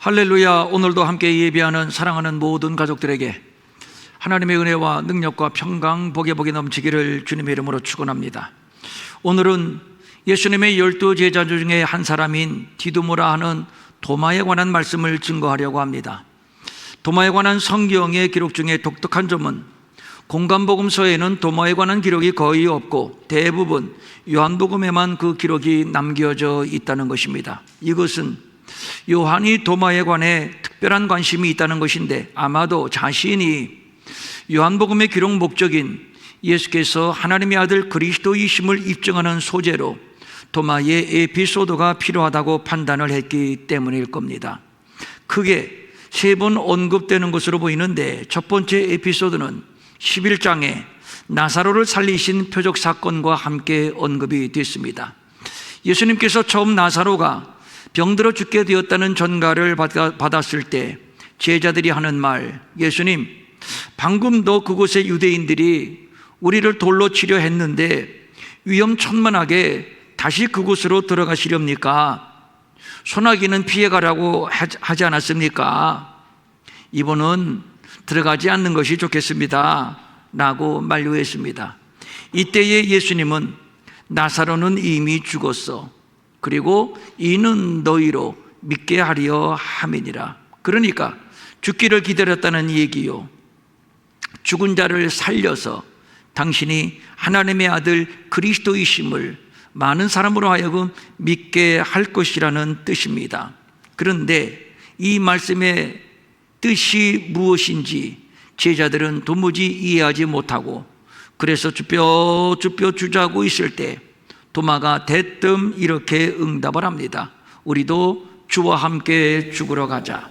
할렐루야. 오늘도 함께 예배하는 사랑하는 모든 가족들에게 하나님의 은혜와 능력과 평강, 복에 넘치기를 주님의 이름으로 축원합니다. 오늘은 예수님의 12 제자 중에 한 사람인 디두모라 하는 도마에 관한 말씀을 증거하려고 합니다. 도마에 관한 성경의 기록 중에 독특한 점은 공간복음서에는 도마에 관한 기록이 거의 없고 대부분 요한복음에만 그 기록이 남겨져 있다는 것입니다. 이것은 요한이 도마에 관해 특별한 관심이 있다는 것인데, 아마도 자신이 요한복음의 기록 목적인 예수께서 하나님의 아들 그리스도이심을 입증하는 소재로 도마의 에피소드가 필요하다고 판단을 했기 때문일 겁니다. 크게 3번 언급되는 것으로 보이는데, 첫 번째 에피소드는 11장에 나사로를 살리신 표적 사건과 함께 언급이 됐습니다. 예수님께서 처음 나사로가 병들어 죽게 되었다는 전가를 받았을 때 제자들이 하는 말, 예수님, 방금도 그곳의 유대인들이 우리를 돌로 치려 했는데 위험천만하게 다시 그곳으로 들어가시렵니까? 소나기는 피해가라고 하지 않았습니까? 이번은 들어가지 않는 것이 좋겠습니다 라고 만류했습니다. 이때에 예수님은 나사로는 이미 죽었어, 그리고 이는 너희로 믿게 하려 함이니라. 그러니까 죽기를 기다렸다는 얘기요, 죽은 자를 살려서 당신이 하나님의 아들 그리스도이심을 많은 사람으로 하여금 믿게 할 것이라는 뜻입니다. 그런데 이 말씀의 뜻이 무엇인지 제자들은 도무지 이해하지 못하고, 그래서 쭈뼛쭈뼛 주저하고 있을 때 도마가 대뜸 이렇게 응답을 합니다. 우리도 주와 함께 죽으러 가자.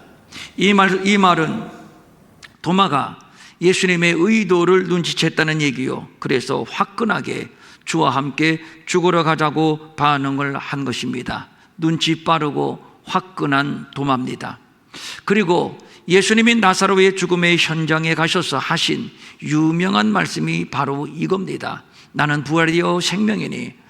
이 말은 도마가 예수님의 의도를 눈치챘다는 얘기요, 그래서 화끈하게 주와 함께 죽으러 가자고 반응을 한 것입니다. 눈치 빠르고 화끈한 도마입니다. 그리고 예수님이 나사로의 죽음의 현장에 가셔서 하신 유명한 말씀이 바로 이겁니다. 나는 부활이요 생명이니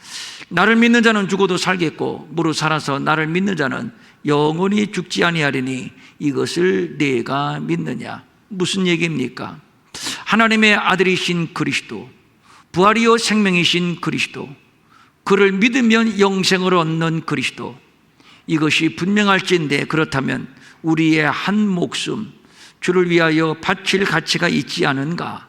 나를 믿는 자는 죽어도 살겠고 무릇 살아서 나를 믿는 자는 영원히 죽지 아니하리니 이것을 내가 믿느냐. 무슨 얘기입니까? 하나님의 아들이신 그리스도, 부활이요 생명이신 그리스도, 그를 믿으면 영생을 얻는 그리스도, 이것이 분명할진데, 그렇다면 우리의 한 목숨 주를 위하여 바칠 가치가 있지 않은가?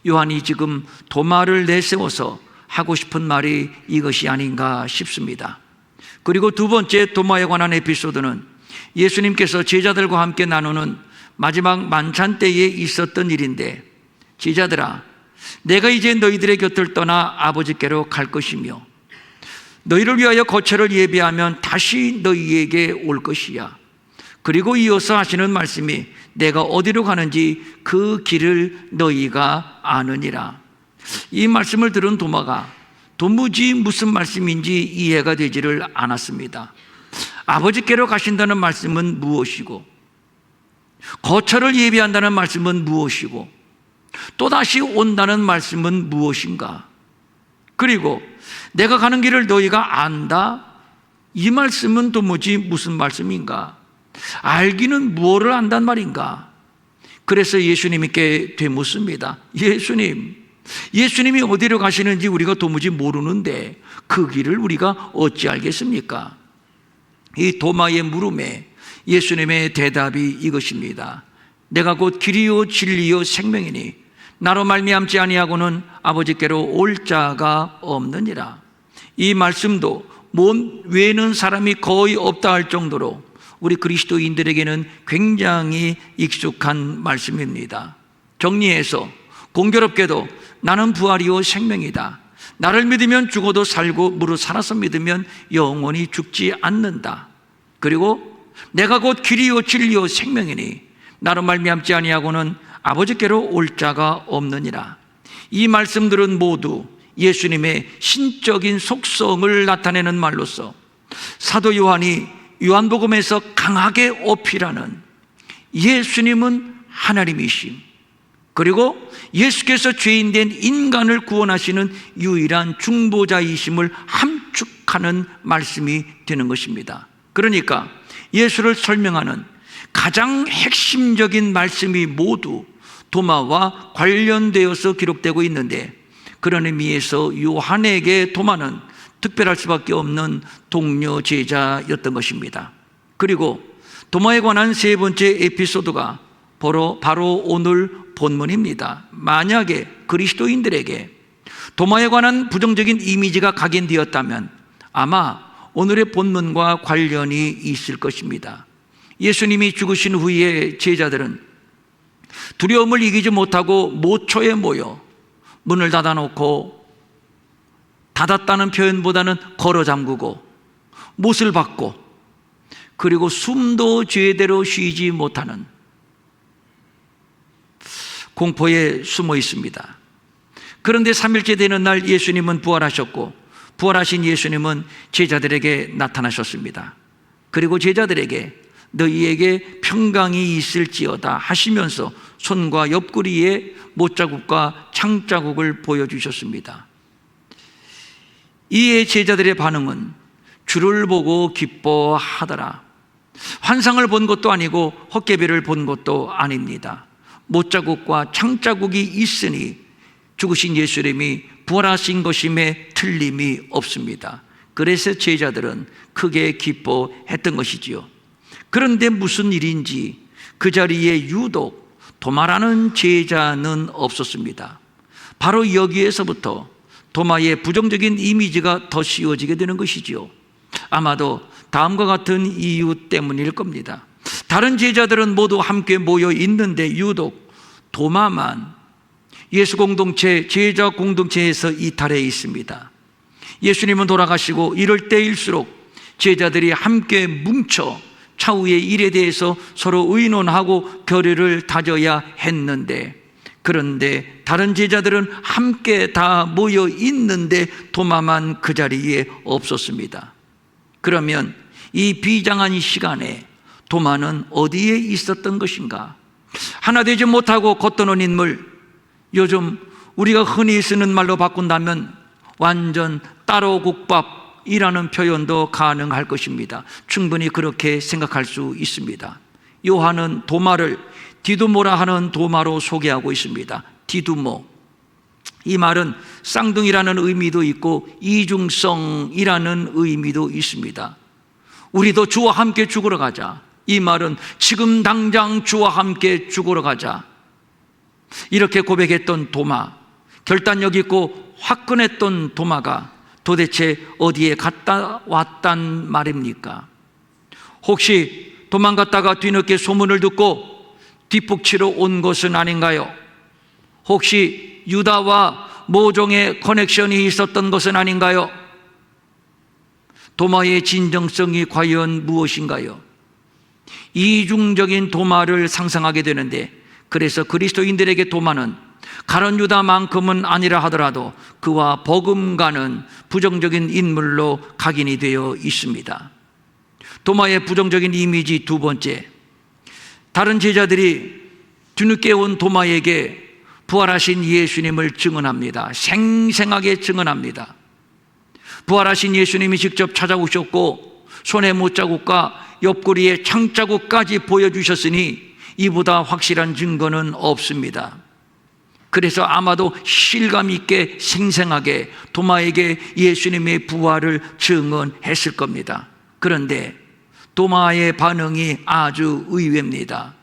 요한이 지금 도마를 내세워서 하고 싶은 말이 이것이 아닌가 싶습니다. 그리고 두 번째 도마에 관한 에피소드는 예수님께서 제자들과 함께 나누는 마지막 만찬 때에 있었던 일인데, 제자들아, 내가 이제 너희들의 곁을 떠나 아버지께로 갈 것이며 너희를 위하여 거처를 예비하면 다시 너희에게 올 것이야. 그리고 이어서 하시는 말씀이 내가 어디로 가는지 그 길을 너희가 아느니라. 이 말씀을 들은 도마가 도무지 무슨 말씀인지 이해가 되지를 않았습니다. 아버지께로 가신다는 말씀은 무엇이고, 거처를 예비한다는 말씀은 무엇이고, 또다시 온다는 말씀은 무엇인가? 그리고 내가 가는 길을 너희가 안다? 이 말씀은 도무지 무슨 말씀인가? 알기는 무엇을 안단 말인가? 그래서 예수님께 되묻습니다. 예수님이 어디로 가시는지 우리가 도무지 모르는데 그 길을 우리가 어찌 알겠습니까? 이 도마의 물음에 예수님의 대답이 이것입니다. 내가 곧 길이요 진리요 생명이니 나로 말미암지 아니하고는 아버지께로 올 자가 없느니라. 이 말씀도 몸 외에는 사람이 거의 없다 할 정도로 우리 그리스도인들에게는 굉장히 익숙한 말씀입니다. 정리해서 공교롭게도 나는 부활이요 생명이다. 나를 믿으면 죽어도 살고 무릇 살아서 믿으면 영원히 죽지 않는다. 그리고 내가 곧 길이요 진리요 생명이니 나로 말미암지 아니하고는 아버지께로 올 자가 없느니라. 이 말씀들은 모두 예수님의 신적인 속성을 나타내는 말로서 사도 요한이 요한복음에서 강하게 어필하는 예수님은 하나님이심, 그리고 예수께서 죄인된 인간을 구원하시는 유일한 중보자이심을 함축하는 말씀이 되는 것입니다. 그러니까 예수를 설명하는 가장 핵심적인 말씀이 모두 도마와 관련되어서 기록되고 있는데, 그런 의미에서 요한에게 도마는 특별할 수밖에 없는 동료 제자였던 것입니다. 그리고 도마에 관한 세 번째 에피소드가 바로 오늘 본문입니다. 만약에 그리스도인들에게 도마에 관한 부정적인 이미지가 각인되었다면 아마 오늘의 본문과 관련이 있을 것입니다. 예수님이 죽으신 후에 제자들은 두려움을 이기지 못하고 모초에 모여 문을 닫아놓고, 닫았다는 표현보다는 걸어 잠그고 못을 박고, 그리고 숨도 제대로 쉬지 못하는 공포에 숨어 있습니다. 그런데 3일째 되는 날 예수님은 부활하셨고, 부활하신 예수님은 제자들에게 나타나셨습니다. 그리고 제자들에게 너희에게 평강이 있을지어다 하시면서 손과 옆구리에 못자국과 창자국을 보여주셨습니다. 이에 제자들의 반응은 주를 보고 기뻐하더라. 환상을 본 것도 아니고 헛개비를 본 것도 아닙니다. 못자국과 창자국이 있으니 죽으신 예수님이 부활하신 것임에 틀림이 없습니다. 그래서 제자들은 크게 기뻐했던 것이지요. 그런데 무슨 일인지 그 자리에 유독 도마라는 제자는 없었습니다. 바로 여기에서부터 도마의 부정적인 이미지가 더 씌워지게 되는 것이지요. 아마도 다음과 같은 이유 때문일 겁니다. 다른 제자들은 모두 함께 모여 있는데 유독 도마만 예수 공동체, 제자 공동체에서 이탈해 있습니다. 예수님은 돌아가시고 이럴 때일수록 제자들이 함께 뭉쳐 차후의 일에 대해서 서로 의논하고 결의를 다져야 했는데, 그런데 다른 제자들은 함께 다 모여 있는데 도마만 그 자리에 없었습니다. 그러면 이 비장한 시간에 도마는 어디에 있었던 것인가? 하나 되지 못하고 겉도는 인물, 요즘 우리가 흔히 쓰는 말로 바꾼다면 완전 따로국밥이라는 표현도 가능할 것입니다. 충분히 그렇게 생각할 수 있습니다. 요한은 도마를 디두모라 하는 도마로 소개하고 있습니다. 디두모, 이 말은 쌍둥이라는 의미도 있고 이중성이라는 의미도 있습니다. 우리도 주와 함께 죽으러 가자, 이 말은 지금 당장 주와 함께 죽으러 가자, 이렇게 고백했던 도마, 결단력 있고 화끈했던 도마가 도대체 어디에 갔다 왔단 말입니까? 혹시 도망갔다가 뒤늦게 소문을 듣고 뒷북치러 온 것은 아닌가요? 혹시 유다와 모종의 커넥션이 있었던 것은 아닌가요? 도마의 진정성이 과연 무엇인가요? 이중적인 도마를 상상하게 되는데, 그래서 그리스도인들에게 도마는 가룟 유다만큼은 아니라 하더라도 그와 버금가는 부정적인 인물로 각인이 되어 있습니다. 도마의 부정적인 이미지 두 번째, 다른 제자들이 뒤늦게 온 도마에게 부활하신 예수님을 증언합니다. 생생하게 증언합니다. 부활하신 예수님이 직접 찾아오셨고 손에 못자국과 옆구리에 창자국까지 보여주셨으니 이보다 확실한 증거는 없습니다. 그래서 아마도 실감 있게 생생하게 도마에게 예수님의 부활을 증언했을 겁니다. 그런데 도마의 반응이 아주 의외입니다.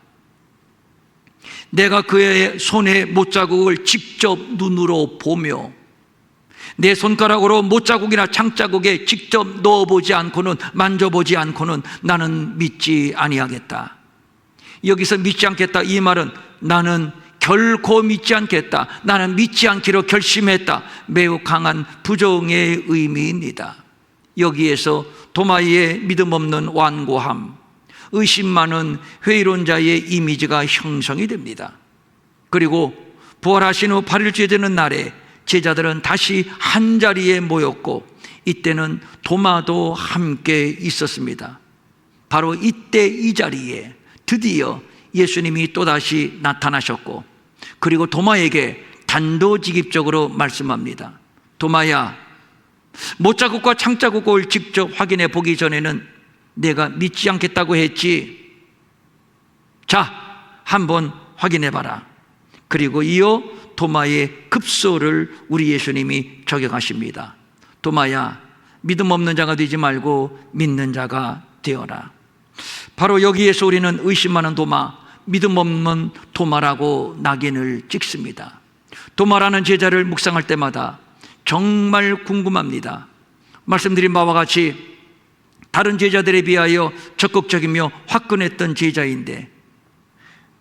내가 그의 손에 못자국을 직접 눈으로 보며 내 손가락으로 못자국이나 창자국에 직접 넣어보지 않고는, 만져보지 않고는 나는 믿지 아니하겠다. 여기서 믿지 않겠다, 이 말은 나는 결코 믿지 않겠다, 나는 믿지 않기로 결심했다, 매우 강한 부정의 의미입니다. 여기에서 도마의 믿음 없는 완고함, 의심 많은 회의론자의 이미지가 형성이 됩니다. 그리고 부활하신 후 8일째 되는 날에 제자들은 다시 한자리에 모였고, 이때는 도마도 함께 있었습니다. 바로 이때 이 자리에 드디어 예수님이 또다시 나타나셨고, 그리고 도마에게 단도직입적으로 말씀합니다. 도마야, 못자국과 창자국을 직접 확인해 보기 전에는 내가 믿지 않겠다고 했지. 자, 한번 확인해 봐라. 그리고 이어 도마의 급소를 우리 예수님이 저격하십니다. 도마야, 믿음 없는 자가 되지 말고 믿는 자가 되어라. 바로 여기에서 우리는 의심하는 도마, 믿음 없는 도마라고 낙인을 찍습니다. 도마라는 제자를 묵상할 때마다 정말 궁금합니다. 말씀드린 바와 같이 다른 제자들에 비하여 적극적이며 화끈했던 제자인데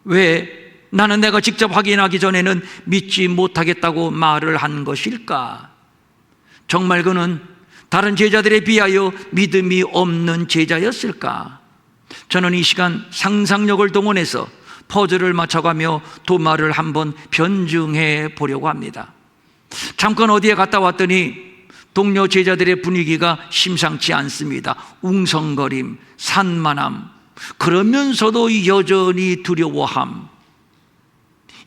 왜 나는 내가 직접 확인하기 전에는 믿지 못하겠다고 말을 한 것일까? 정말 그는 다른 제자들에 비하여 믿음이 없는 제자였을까? 저는 이 시간 상상력을 동원해서 퍼즐을 맞춰가며 도마를 한번 변증해 보려고 합니다. 잠깐 어디에 갔다 왔더니 동료 제자들의 분위기가 심상치 않습니다. 웅성거림, 산만함, 그러면서도 여전히 두려워함.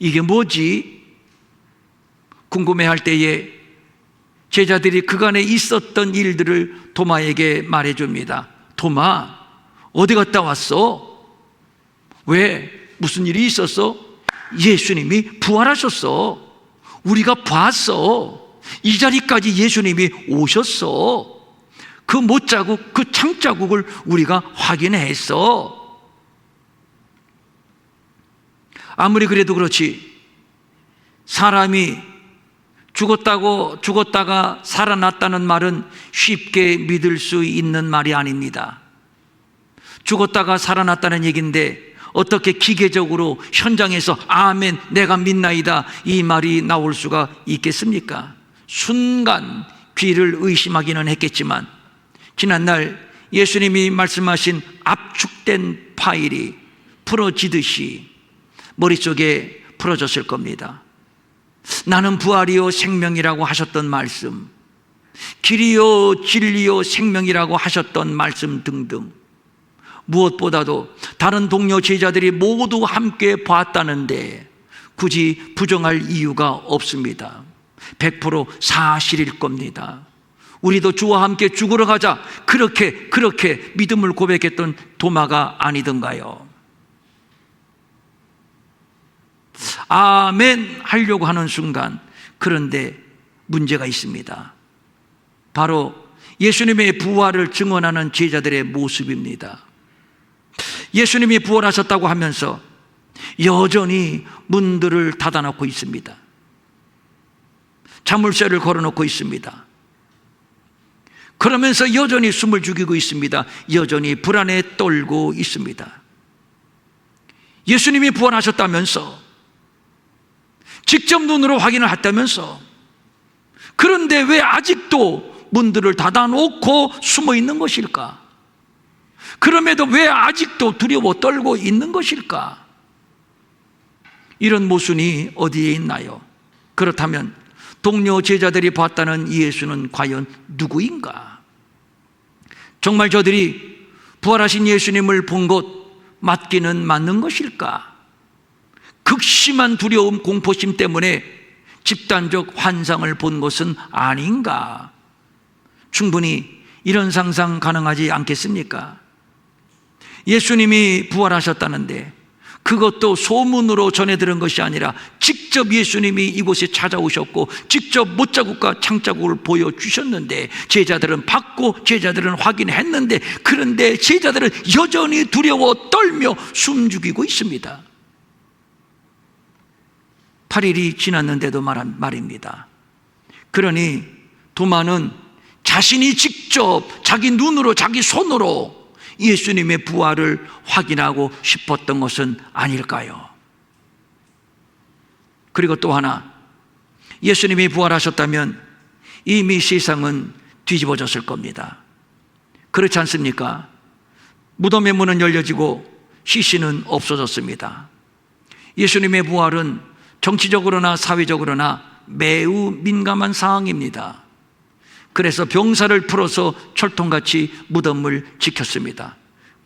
이게 뭐지? 궁금해할 때에 제자들이 그간에 있었던 일들을 도마에게 말해줍니다. 도마, 어디 갔다 왔어? 왜? 무슨 일이 있었어? 예수님이 부활하셨어. 우리가 봤어. 이 자리까지 예수님이 오셨어. 그 못자국, 그 창자국을 우리가 확인했어. 아무리 그래도 그렇지, 사람이 죽었다가 살아났다는 말은 쉽게 믿을 수 있는 말이 아닙니다. 죽었다가 살아났다는 얘기인데 어떻게 기계적으로 현장에서 아멘, 내가 믿나이다, 이 말이 나올 수가 있겠습니까? 순간 귀를 의심하기는 했겠지만 지난날 예수님이 말씀하신 압축된 파일이 풀어지듯이 머릿속에 풀어졌을 겁니다. 나는 부활이요 생명이라고 하셨던 말씀, 길이요 진리요 생명이라고 하셨던 말씀 등등, 무엇보다도 다른 동료 제자들이 모두 함께 봤다는데 굳이 부정할 이유가 없습니다. 100% 사실일 겁니다. 우리도 주와 함께 죽으러 가자, 그렇게 믿음을 고백했던 도마가 아니던가요? 아멘 하려고 하는 순간, 그런데 문제가 있습니다. 바로 예수님의 부활을 증언하는 제자들의 모습입니다. 예수님이 부활하셨다고 하면서 여전히 문들을 닫아놓고 있습니다. 자물쇠를 걸어놓고 있습니다. 그러면서 여전히 숨을 죽이고 있습니다. 여전히 불안에 떨고 있습니다. 예수님이 부활하셨다면서, 직접 눈으로 확인을 했다면서, 그런데 왜 아직도 문들을 닫아놓고 숨어 있는 것일까? 그럼에도 왜 아직도 두려워 떨고 있는 것일까? 이런 모순이 어디에 있나요? 그렇다면 동료 제자들이 봤다는 예수는 과연 누구인가? 정말 저들이 부활하신 예수님을 본 것 맞기는 맞는 것일까? 극심한 두려움, 공포심 때문에 집단적 환상을 본 것은 아닌가? 충분히 이런 상상 가능하지 않겠습니까? 예수님이 부활하셨다는데 그것도 소문으로 전해 들은 것이 아니라 직접 예수님이 이곳에 찾아오셨고 직접 못자국과 창자국을 보여주셨는데 제자들은 받고 제자들은 확인했는데, 그런데 제자들은 여전히 두려워 떨며 숨죽이고 있습니다. 8일이 지났는데도 말입니다. 그러니 도마는 자신이 직접 자기 눈으로, 자기 손으로 예수님의 부활을 확인하고 싶었던 것은 아닐까요? 그리고 또 하나, 예수님이 부활하셨다면 이미 세상은 뒤집어졌을 겁니다. 그렇지 않습니까? 무덤의 문은 열려지고 시신은 없어졌습니다. 예수님의 부활은 정치적으로나 사회적으로나 매우 민감한 상황입니다. 그래서 병사를 풀어서 철통같이 무덤을 지켰습니다.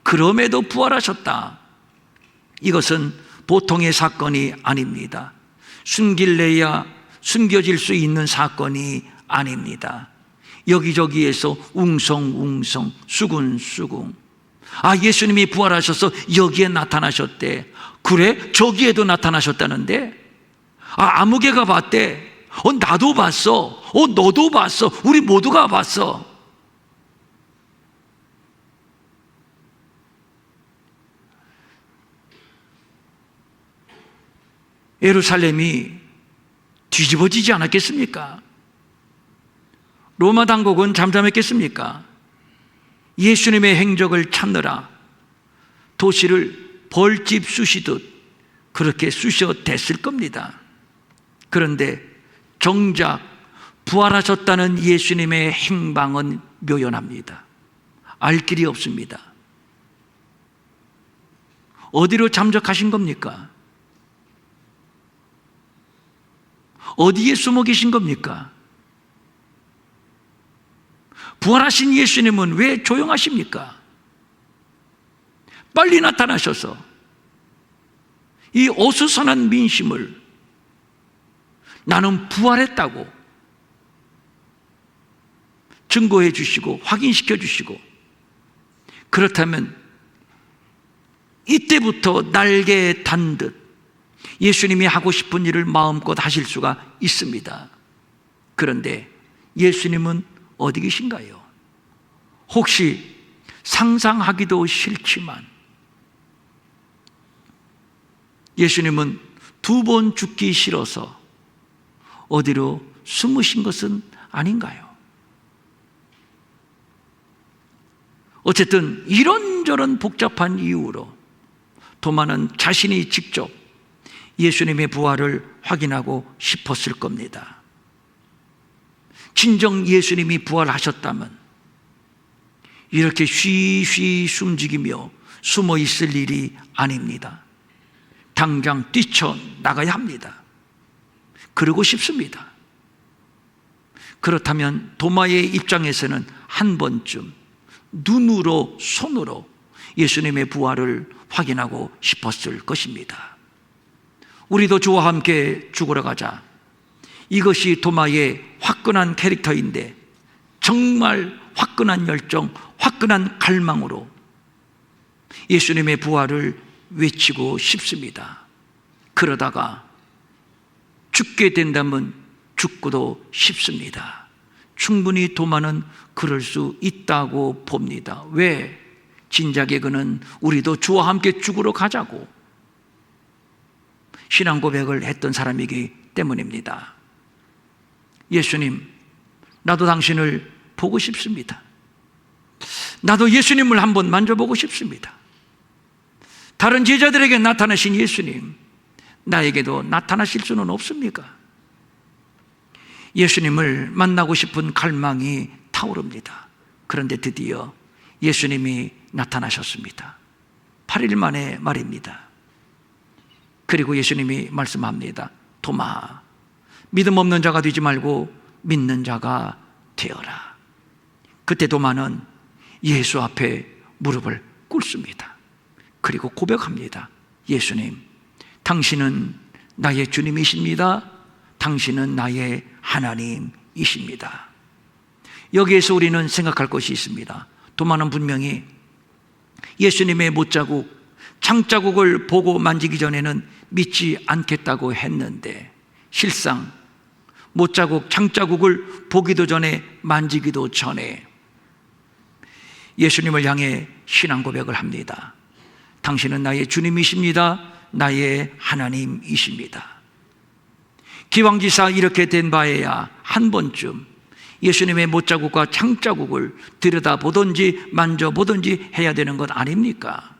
그럼에도 부활하셨다. 이것은 보통의 사건이 아닙니다. 숨길래야 숨겨질 수 있는 사건이 아닙니다. 여기저기에서 웅성웅성, 수군수군, 아, 예수님이 부활하셔서 여기에 나타나셨대. 그래? 저기에도 나타나셨다는데? 아, 아무개가 봤대. 나도 봤어. 너도 봤어. 우리 모두가 봤어. 예루살렘이 뒤집어지지 않았겠습니까? 로마 당국은 잠잠했겠습니까? 예수님의 행적을 찾느라 도시를 벌집 쑤시듯 그렇게 쑤셔댔을 겁니다. 그런데 정작 부활하셨다는 예수님의 행방은 묘연합니다. 알 길이 없습니다. 어디로 잠적하신 겁니까? 어디에 숨어 계신 겁니까? 부활하신 예수님은 왜 조용하십니까? 빨리 나타나셔서 이 어수선한 민심을 나는 부활했다고 증거해 주시고 확인시켜 주시고, 그렇다면 이때부터 날개에 단 듯 예수님이 하고 싶은 일을 마음껏 하실 수가 있습니다. 그런데 예수님은 어디 계신가요? 혹시 상상하기도 싫지만 예수님은 2번 죽기 싫어서 어디로 숨으신 것은 아닌가요? 어쨌든 이런저런 복잡한 이유로 도마는 자신이 직접 예수님의 부활을 확인하고 싶었을 겁니다. 진정 예수님이 부활하셨다면 이렇게 쉬쉬 숨죽이며 숨어 있을 일이 아닙니다. 당장 뛰쳐나가야 합니다. 그러고 싶습니다. 그렇다면 도마의 입장에서는 한 번쯤 눈으로 손으로 예수님의 부활을 확인하고 싶었을 것입니다. 우리도 주와 함께 죽으러 가자. 이것이 도마의 화끈한 캐릭터인데 정말 화끈한 열정, 화끈한 갈망으로 예수님의 부활을 외치고 싶습니다. 그러다가 죽게 된다면 죽고도 싶습니다. 충분히 도마는 그럴 수 있다고 봅니다. 왜? 진작에 그는 우리도 주와 함께 죽으러 가자고 신앙 고백을 했던 사람이기 때문입니다. 예수님, 나도 당신을 보고 싶습니다. 나도 예수님을 한번 만져보고 싶습니다. 다른 제자들에게 나타나신 예수님, 나에게도 나타나실 수는 없습니까? 예수님을 만나고 싶은 갈망이 타오릅니다. 그런데 드디어 예수님이 나타나셨습니다. 8일 만에 말입니다. 그리고 예수님이 말씀합니다. 도마, 믿음 없는 자가 되지 말고 믿는 자가 되어라. 그때 도마는 예수 앞에 무릎을 꿇습니다. 그리고 고백합니다. 예수님, 당신은 나의 주님이십니다. 당신은 나의 하나님이십니다. 여기에서 우리는 생각할 것이 있습니다. 도마는 분명히 예수님의 못자국, 창자국을 보고 만지기 전에는 믿지 않겠다고 했는데 실상 못자국, 창자국을 보기도 전에 만지기도 전에 예수님을 향해 신앙 고백을 합니다. 당신은 나의 주님이십니다. 나의 하나님이십니다. 기왕지사 이렇게 된 바에야 한 번쯤 예수님의 못자국과 창자국을 들여다보든지 만져보든지 해야 되는 것 아닙니까?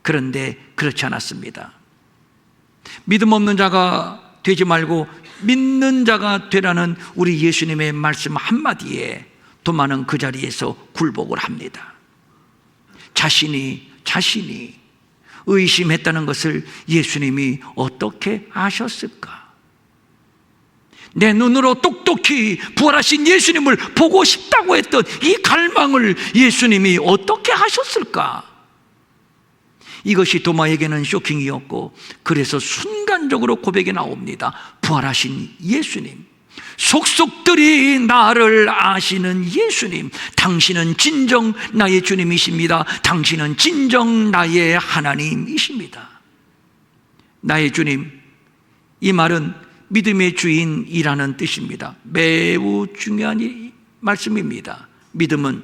그런데 그렇지 않았습니다. 믿음 없는 자가 되지 말고 믿는 자가 되라는 우리 예수님의 말씀 한마디에 도마는 그 자리에서 굴복을 합니다. 자신이 의심했다는 것을 예수님이 어떻게 아셨을까? 내 눈으로 똑똑히 부활하신 예수님을 보고 싶다고 했던 이 갈망을 예수님이 어떻게 하셨을까? 이것이 도마에게는 쇼킹이었고, 그래서 순간적으로 고백이 나옵니다. 부활하신 예수님, 속속들이 나를 아시는 예수님, 당신은 진정 나의 주님이십니다. 당신은 진정 나의 하나님이십니다. 나의 주님, 이 말은 믿음의 주인이라는 뜻입니다. 매우 중요한 말씀입니다. 믿음은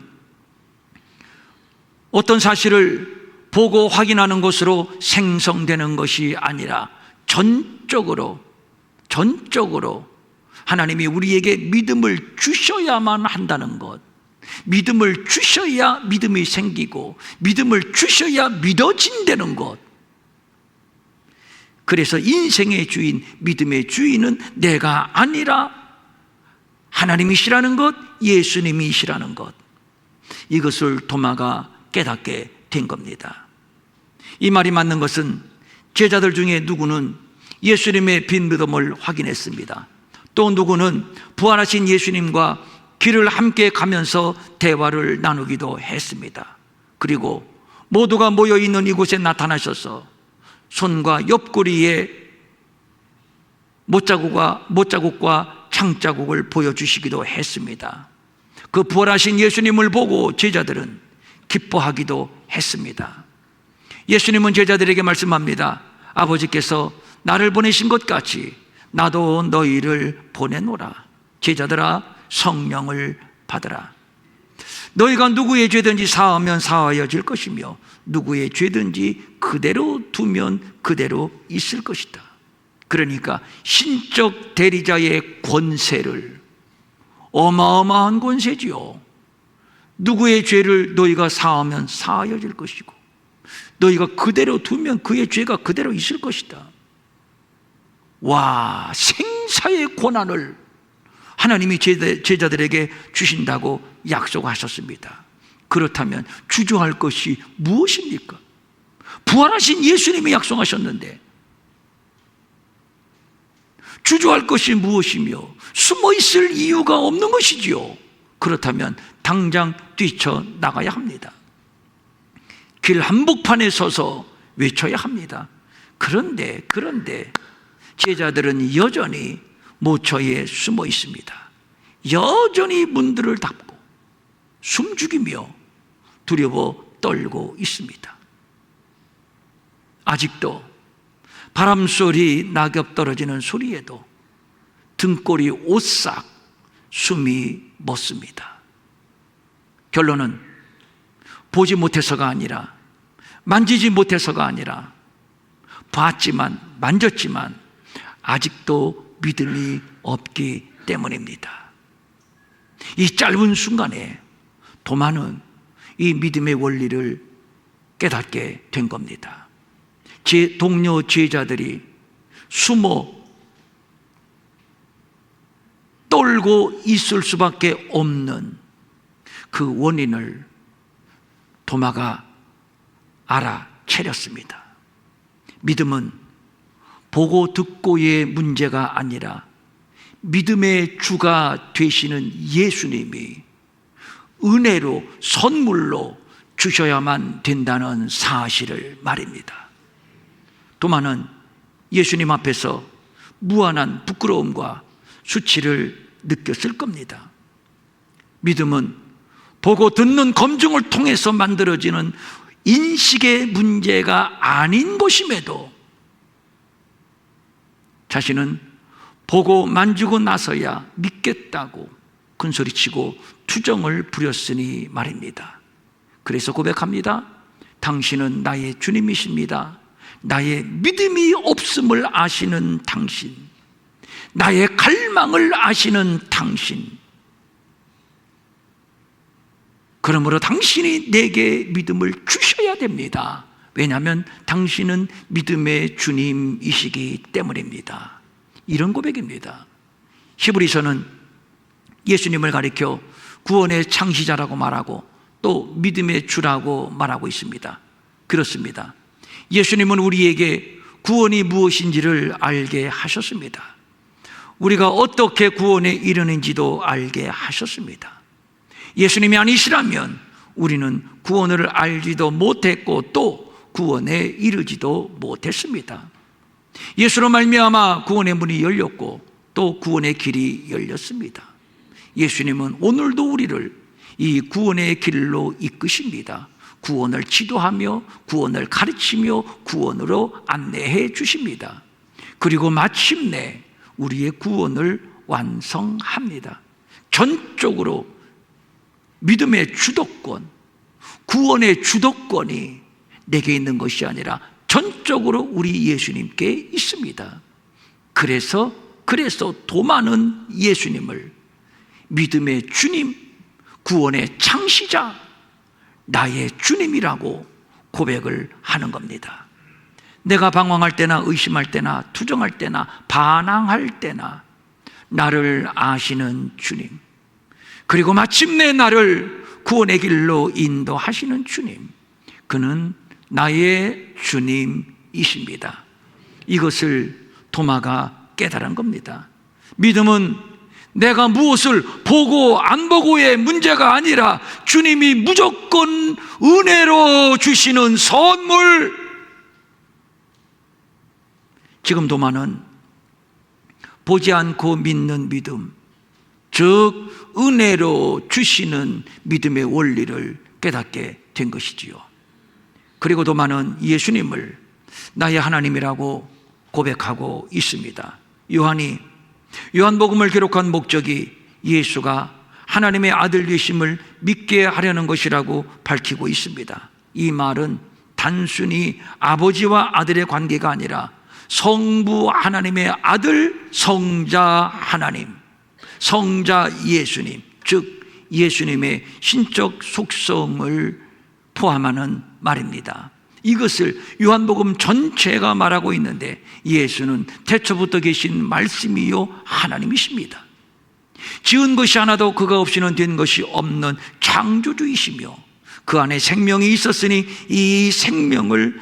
어떤 사실을 보고 확인하는 것으로 생성되는 것이 아니라 전적으로 하나님이 우리에게 믿음을 주셔야만 한다는 것, 믿음을 주셔야 믿음이 생기고 믿음을 주셔야 믿어진다는 것. 그래서 인생의 주인, 믿음의 주인은 내가 아니라 하나님이시라는 것, 예수님이시라는 것, 이것을 도마가 깨닫게 된 겁니다. 이 말이 맞는 것은 제자들 중에 누구는 예수님의 빈 무덤을 확인했습니다. 또 누구는 부활하신 예수님과 길을 함께 가면서 대화를 나누기도 했습니다. 그리고 모두가 모여있는 이곳에 나타나셔서 손과 옆구리에 못자국과 창자국을 보여주시기도 했습니다. 그 부활하신 예수님을 보고 제자들은 기뻐하기도 했습니다. 예수님은 제자들에게 말씀합니다. 아버지께서 나를 보내신 것 같이 나도 너희를 보내노라. 제자들아, 성령을 받으라. 너희가 누구의 죄든지 사하면 사하여질 것이며 누구의 죄든지 그대로 두면 그대로 있을 것이다. 그러니까 신적 대리자의 권세를, 어마어마한 권세지요. 누구의 죄를 너희가 사하면 사하여질 것이고 너희가 그대로 두면 그의 죄가 그대로 있을 것이다. 와, 생사의 권한을 하나님이 제자들에게 주신다고 약속하셨습니다. 그렇다면 주저할 것이 무엇입니까? 부활하신 예수님이 약속하셨는데 주저할 것이 무엇이며 숨어 있을 이유가 없는 것이지요. 그렇다면 당장 뛰쳐나가야 합니다. 길 한복판에 서서 외쳐야 합니다. 그런데 제자들은 여전히 모처에 숨어 있습니다. 여전히 문들을 닫고 숨죽이며 두려워 떨고 있습니다. 아직도 바람소리, 낙엽 떨어지는 소리에도 등골이 오싹 숨이 멎습니다. 결론은 보지 못해서가 아니라, 만지지 못해서가 아니라, 봤지만, 만졌지만 아직도 믿음이 없기 때문입니다. 이 짧은 순간에 도마는 이 믿음의 원리를 깨닫게 된 겁니다. 제 동료 제자들이 숨어 떨고 있을 수밖에 없는 그 원인을 도마가 알아차렸습니다. 믿음은 보고 듣고의 문제가 아니라 믿음의 주가 되시는 예수님이 은혜로, 선물로 주셔야만 된다는 사실을 말입니다. 도마는 예수님 앞에서 무한한 부끄러움과 수치를 느꼈을 겁니다. 믿음은 보고 듣는 검증을 통해서 만들어지는 인식의 문제가 아닌 것임에도 자신은 보고 만지고 나서야 믿겠다고 큰소리치고 투정을 부렸으니 말입니다. 그래서 고백합니다. 당신은 나의 주님이십니다. 나의 믿음이 없음을 아시는 당신, 나의 갈망을 아시는 당신, 그러므로 당신이 내게 믿음을 주셔야 됩니다. 왜냐하면 당신은 믿음의 주님이시기 때문입니다. 이런 고백입니다. 히브리서는 예수님을 가리켜 구원의 창시자라고 말하고 또 믿음의 주라고 말하고 있습니다. 그렇습니다. 예수님은 우리에게 구원이 무엇인지를 알게 하셨습니다. 우리가 어떻게 구원에 이르는지도 알게 하셨습니다. 예수님이 아니시라면 우리는 구원을 알지도 못했고 또 구원에 이르지도 못했습니다. 예수로 말미암아 구원의 문이 열렸고 또 구원의 길이 열렸습니다. 예수님은 오늘도 우리를 이 구원의 길로 이끄십니다. 구원을 지도하며 구원을 가르치며 구원으로 안내해 주십니다. 그리고 마침내 우리의 구원을 완성합니다. 전적으로 믿음의 주도권, 구원의 주도권이 내게 있는 것이 아니라 전적으로 우리 예수님께 있습니다. 그래서 도마는 예수님을 믿음의 주님, 구원의 창시자, 나의 주님이라고 고백을 하는 겁니다. 내가 방황할 때나 의심할 때나 투정할 때나 반항할 때나 나를 아시는 주님, 그리고 마침내 나를 구원의 길로 인도하시는 주님, 그는 나의 주님이십니다. 이것을 도마가 깨달은 겁니다. 믿음은 내가 무엇을 보고 안 보고의 문제가 아니라 주님이 무조건 은혜로 주시는 선물. 지금 도마는 보지 않고 믿는 믿음, 즉 은혜로 주시는 믿음의 원리를 깨닫게 된 것이지요. 그리고 도마는 예수님을 나의 하나님이라고 고백하고 있습니다. 요한복음을 기록한 목적이 예수가 하나님의 아들 되심을 믿게 하려는 것이라고 밝히고 있습니다. 이 말은 단순히 아버지와 아들의 관계가 아니라 성부 하나님의 아들, 성자 하나님, 성자 예수님, 즉 예수님의 신적 속성을 포함하는 말입니다. 이것을 요한복음 전체가 말하고 있는데 예수는 태초부터 계신 말씀이요 하나님이십니다. 지은 것이 하나도 그가 없이는 된 것이 없는 창조주이시며 그 안에 생명이 있었으니 이 생명은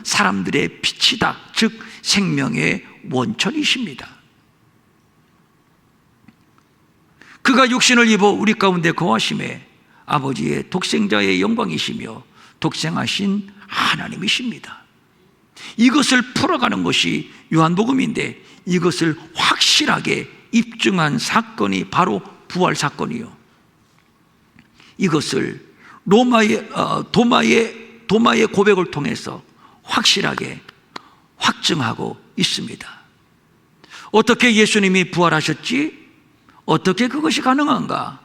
사람들의 빛이다, 즉 생명의 원천이십니다. 그가 육신을 입어 우리 가운데 거하심에 아버지의 독생자의 영광이시며 독생하신 하나님이십니다. 이것을 풀어가는 것이 요한복음인데 이것을 확실하게 입증한 사건이 바로 부활 사건이요, 이것을 도마의 고백을 통해서 확실하게 확증하고 있습니다. 어떻게 예수님이 부활하셨지? 어떻게 그것이 가능한가?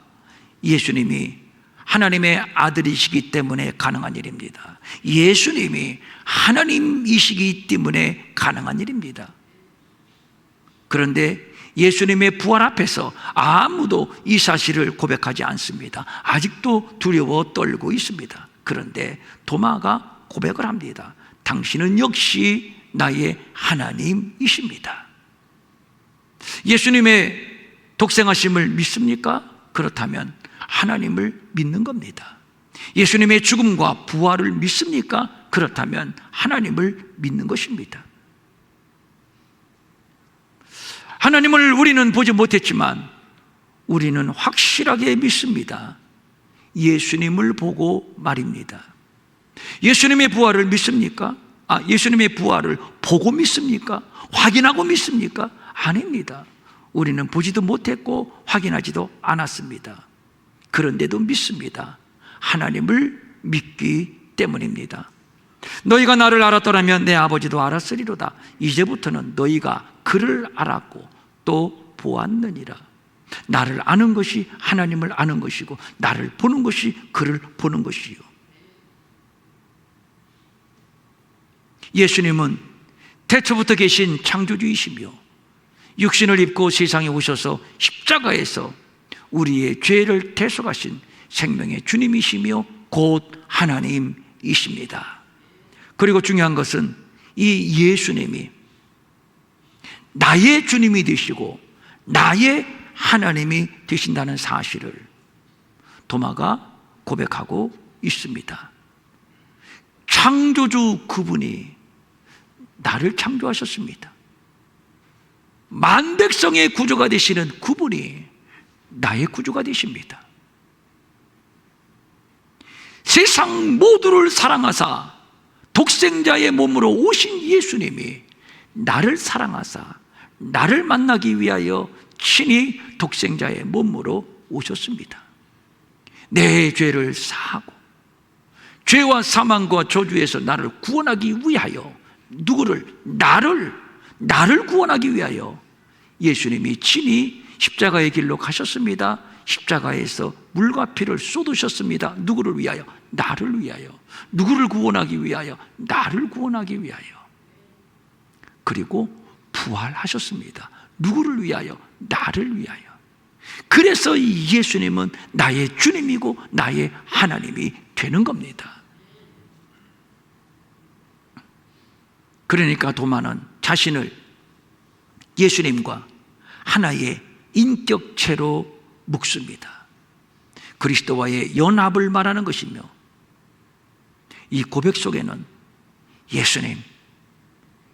예수님이 하나님의 아들이시기 때문에 가능한 일입니다. 예수님이 하나님이시기 때문에 가능한 일입니다. 그런데 예수님의 부활 앞에서 아무도 이 사실을 고백하지 않습니다. 아직도 두려워 떨고 있습니다. 그런데 도마가 고백을 합니다. 당신은 역시 나의 하나님이십니다. 예수님의 독생하심을 믿습니까? 그렇다면 하나님을 믿는 겁니다. 예수님의 죽음과 부활을 믿습니까? 그렇다면 하나님을 믿는 것입니다. 하나님을 우리는 보지 못했지만 우리는 확실하게 믿습니다. 예수님을 보고 말입니다. 예수님의 부활을 믿습니까? 예수님의 부활을 보고 믿습니까? 확인하고 믿습니까? 아닙니다. 우리는 보지도 못했고 확인하지도 않았습니다. 그런데도 믿습니다. 하나님을 믿기 때문입니다. 너희가 나를 알았더라면 내 아버지도 알았으리로다. 이제부터는 너희가 그를 알았고 또 보았느니라. 나를 아는 것이 하나님을 아는 것이고 나를 보는 것이 그를 보는 것이요. 예수님은 태초부터 계신 창조주이시며 육신을 입고 세상에 오셔서 십자가에서 우리의 죄를 대속하신 생명의 주님이시며 곧 하나님이십니다. 그리고 중요한 것은 이 예수님이 나의 주님이 되시고 나의 하나님이 되신다는 사실을 도마가 고백하고 있습니다. 창조주 그분이 나를 창조하셨습니다. 만백성의 구주가 되시는 그분이 나의 구주가 되십니다. 세상 모두를 사랑하사 독생자의 몸으로 오신 예수님이 나를 사랑하사 나를 만나기 위하여 친히 독생자의 몸으로 오셨습니다. 내 죄를 사하고 죄와 사망과 저주에서 나를 구원하기 위하여, 누구를? 나를 구원하기 위하여 예수님이 친히 십자가의 길로 가셨습니다. 십자가에서 물과 피를 쏟으셨습니다. 누구를 위하여? 나를 위하여. 누구를 구원하기 위하여? 나를 구원하기 위하여. 그리고 부활하셨습니다. 누구를 위하여? 나를 위하여. 그래서 이 예수님은 나의 주님이고 나의 하나님이 되는 겁니다. 그러니까 도마는 자신을 예수님과 하나의 인격체로 묵습니다. 그리스도와의 연합을 말하는 것이며, 이 고백 속에는 예수님,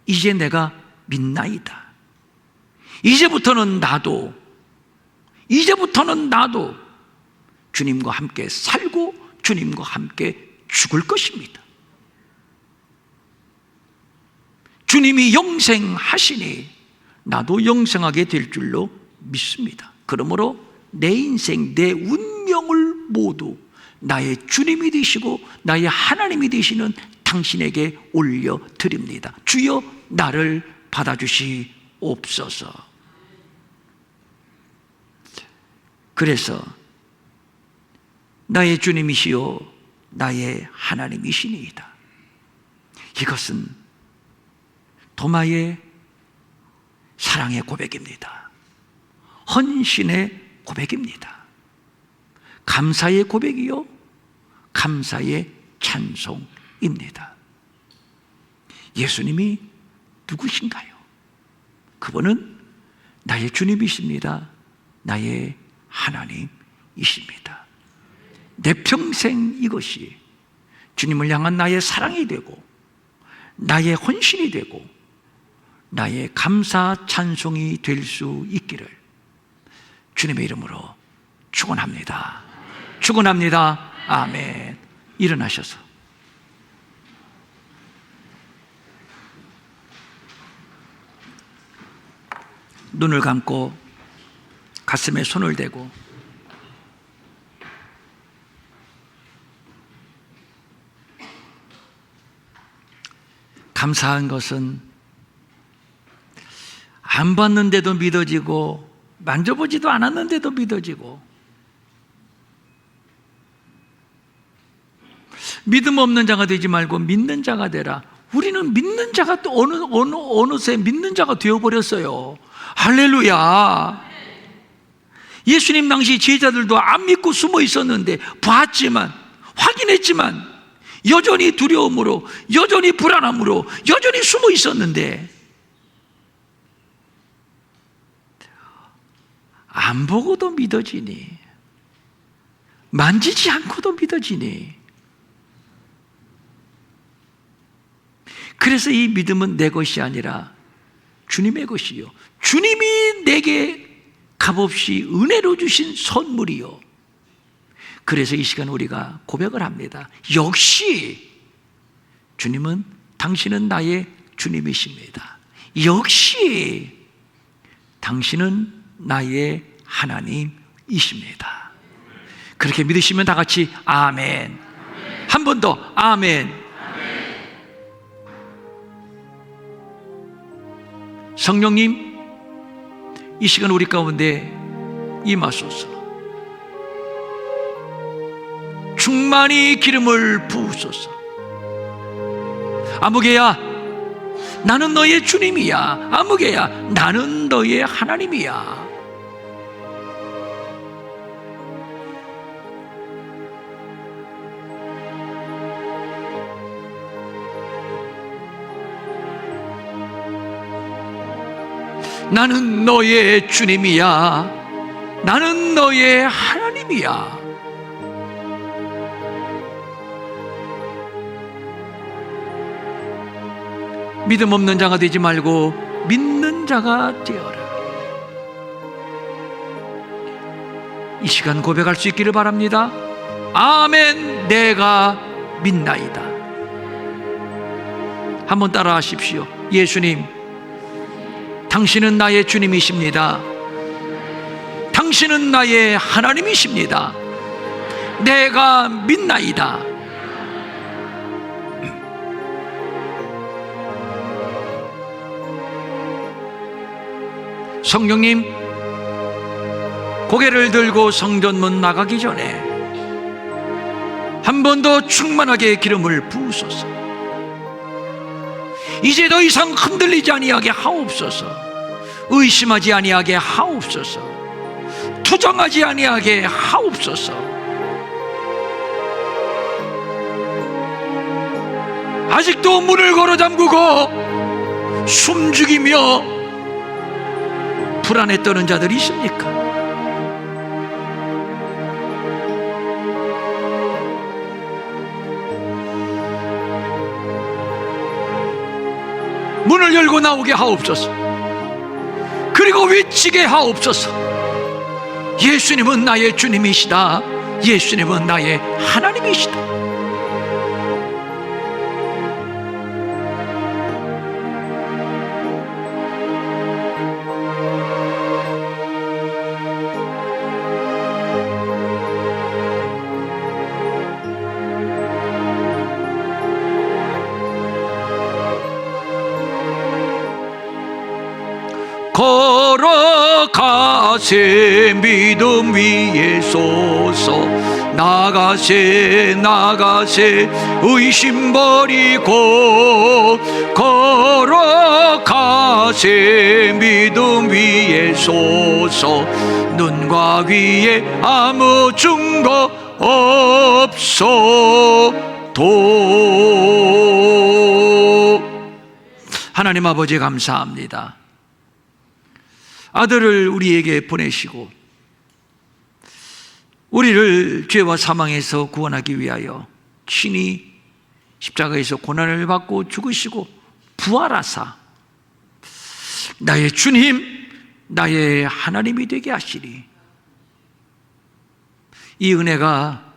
이제 내가 믿나이다. 이제부터는 나도 주님과 함께 살고 주님과 함께 죽을 것입니다. 주님이 영생하시니 나도 영생하게 될 줄로 믿습니다. 그러므로 내 인생, 내 운명을 모두 나의 주님이 되시고 나의 하나님이 되시는 당신에게 올려드립니다. 주여 나를 받아주시옵소서. 그래서 나의 주님이시요 나의 하나님이시니이다. 이것은 도마의 사랑의 고백입니다. 헌신의 고백입니다. 감사의 고백이요 감사의 찬송입니다. 예수님이 누구신가요? 그분은 나의 주님이십니다. 나의 하나님이십니다. 내 평생 이것이 주님을 향한 나의 사랑이 되고 나의 헌신이 되고 나의 감사 찬송이 될 수 있기를 주님의 이름으로 축원합니다. 축원합니다. 아멘. 일어나셔서 눈을 감고 가슴에 손을 대고 감사한 것은 안 봤는데도 믿어지고 만져보지도 않았는데도 믿어지고, 믿음 없는 자가 되지 말고 믿는 자가 되라. 우리는 믿는 자가 또 어느새 믿는 자가 되어버렸어요. 할렐루야. 예수님 당시 제자들도 안 믿고 숨어 있었는데 봤지만, 확인했지만 여전히 두려움으로, 여전히 불안함으로, 여전히 숨어 있었는데 안 보고도 믿어지니, 만지지 않고도 믿어지니. 그래서 이 믿음은 내 것이 아니라 주님의 것이요 주님이 내게 값없이 은혜로 주신 선물이요. 그래서 이 시간 우리가 고백을 합니다. 역시 주님은, 당신은 나의 주님이십니다. 역시 당신은 나의 하나님이십니다. 그렇게 믿으시면 다 같이 아멘. 한 번 더 아멘. 성령님, 이 시간 우리 가운데 임하소서. 충만히 기름을 부으소서. 아무개야, 나는 너의 주님이야. 아무개야, 나는 너의 하나님이야. 나는 너의 주님이야. 나는 너의 하나님이야. 믿음 없는 자가 되지 말고 믿는 자가 되어라. 이 시간 고백할 수 있기를 바랍니다. 아멘. 내가 믿나이다. 한번 따라 하십시오. 예수님, 당신은 나의 주님이십니다. 당신은 나의 하나님이십니다. 내가 믿나이다. 성령님, 고개를 들고 성전문 나가기 전에 한 번 더 충만하게 기름을 부으소서. 이제 더 이상 흔들리지 아니하게 하옵소서. 의심하지 아니하게 하옵소서. 투정하지 아니하게 하옵소서. 아직도 문을 걸어 잠그고 숨죽이며 불안에 떠는 자들이 있습니까? 문을 열고 나오게 하옵소서. 그리고 외치게 하옵소서. 예수님은 나의 주님이시다. 예수님은 나의 하나님이시다. 걸어가세 믿음 위에 솟어 나가세 나가세 의심 버리고 걸어가세 믿음 위에 솟어 눈과 귀에 아무 증거 없어도. 하나님 아버지 감사합니다. 아들을 우리에게 보내시고 우리를 죄와 사망에서 구원하기 위하여 친히 십자가에서 고난을 받고 죽으시고 부활하사 나의 주님, 나의 하나님이 되게 하시리. 이 은혜가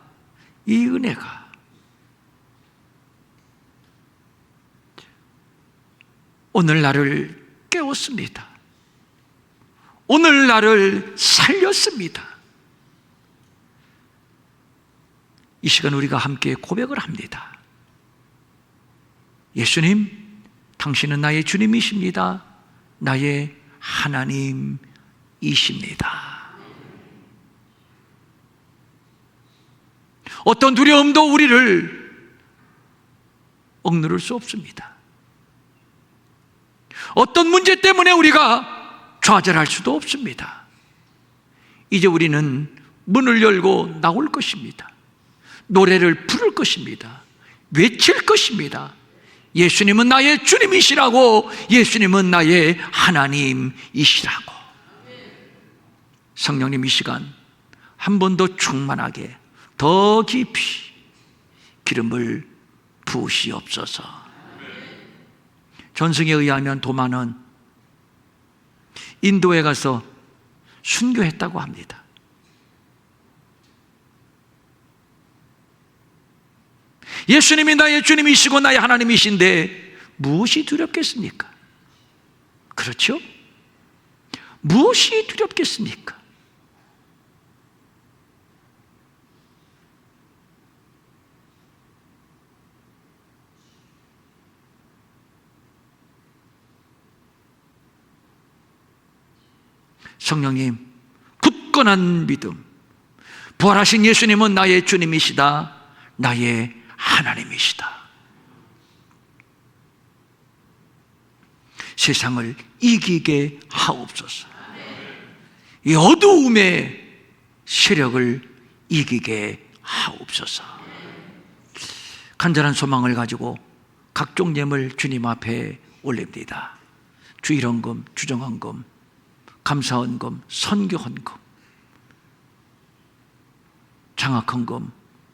오늘 나를 깨웠습니다. 오늘 나를 살렸습니다. 이 시간 우리가 함께 고백을 합니다. 예수님, 당신은 나의 주님이십니다. 나의 하나님이십니다. 어떤 두려움도 우리를 억누를 수 없습니다. 어떤 문제 때문에 우리가 좌절할 수도 없습니다. 이제 우리는 문을 열고 나올 것입니다. 노래를 부를 것입니다. 외칠 것입니다. 예수님은 나의 주님이시라고, 예수님은 나의 하나님이시라고. 성령님, 이 시간 한 번 더 충만하게 더 깊이 기름을 부으시옵소서. 전승에 의하면 도마는 인도에 가서 순교했다고 합니다. 예수님이 나의 주님이시고 나의 하나님이신데 무엇이 두렵겠습니까? 그렇죠? 무엇이 두렵겠습니까? 성령님, 굳건한 믿음, 부활하신 예수님은 나의 주님이시다, 나의 하나님이시다. 세상을 이기게 하옵소서. 이 어두움의 세력을 이기게 하옵소서. 간절한 소망을 가지고 각종 예물 주님 앞에 올립니다. 주일헌금, 주정헌금, 감사헌금, 선교헌금, 장학헌금,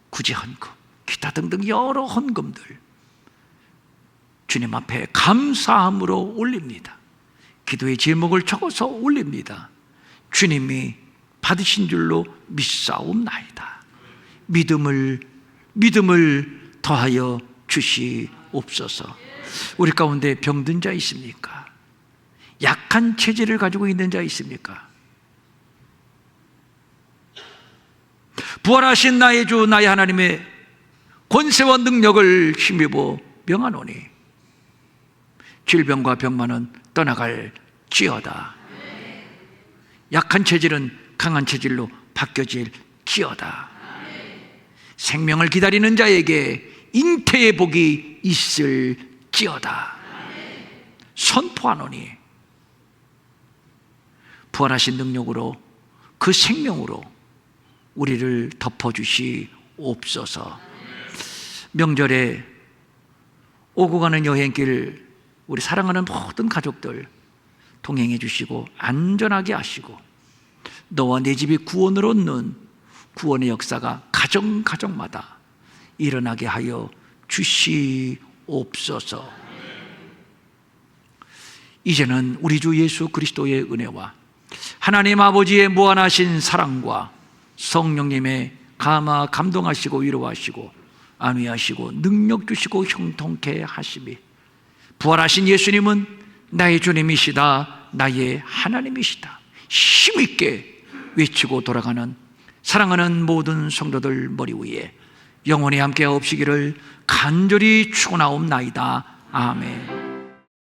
구제헌금, 기타 등등 여러 헌금들 주님 앞에 감사함으로 올립니다. 기도의 제목을 적어서 올립니다. 주님이 받으신 줄로 믿사옵나이다. 믿음을 더하여 주시옵소서. 우리 가운데 병든 자 있습니까? 약한 체질을 가지고 있는 자 있습니까? 부활하신 나의 주 나의 하나님의 권세와 능력을 힘입어 명하노니 질병과 병만은 떠나갈지어다. 약한 체질은 강한 체질로 바뀌어질지어다. 생명을 기다리는 자에게 잉태의 복이 있을지어다. 선포하노니 부활하신 능력으로 그 생명으로 우리를 덮어주시옵소서. 명절에 오고 가는 여행길 우리 사랑하는 모든 가족들 동행해 주시고 안전하게 하시고 너와 내 집이 구원을 얻는 구원의 역사가 가정마다 일어나게 하여 주시옵소서. 이제는 우리 주 예수 그리스도의 은혜와 하나님 아버지의 무한하신 사랑과 성령님의 감동하시고 위로하시고 안위하시고 능력 주시고 형통케 하심이 부활하신 예수님은 나의 주님이시다, 나의 하나님이시다 힘있게 외치고 돌아가는 사랑하는 모든 성도들 머리 위에 영원히 함께 하옵시기를 간절히 축원하옵나이다. 아멘.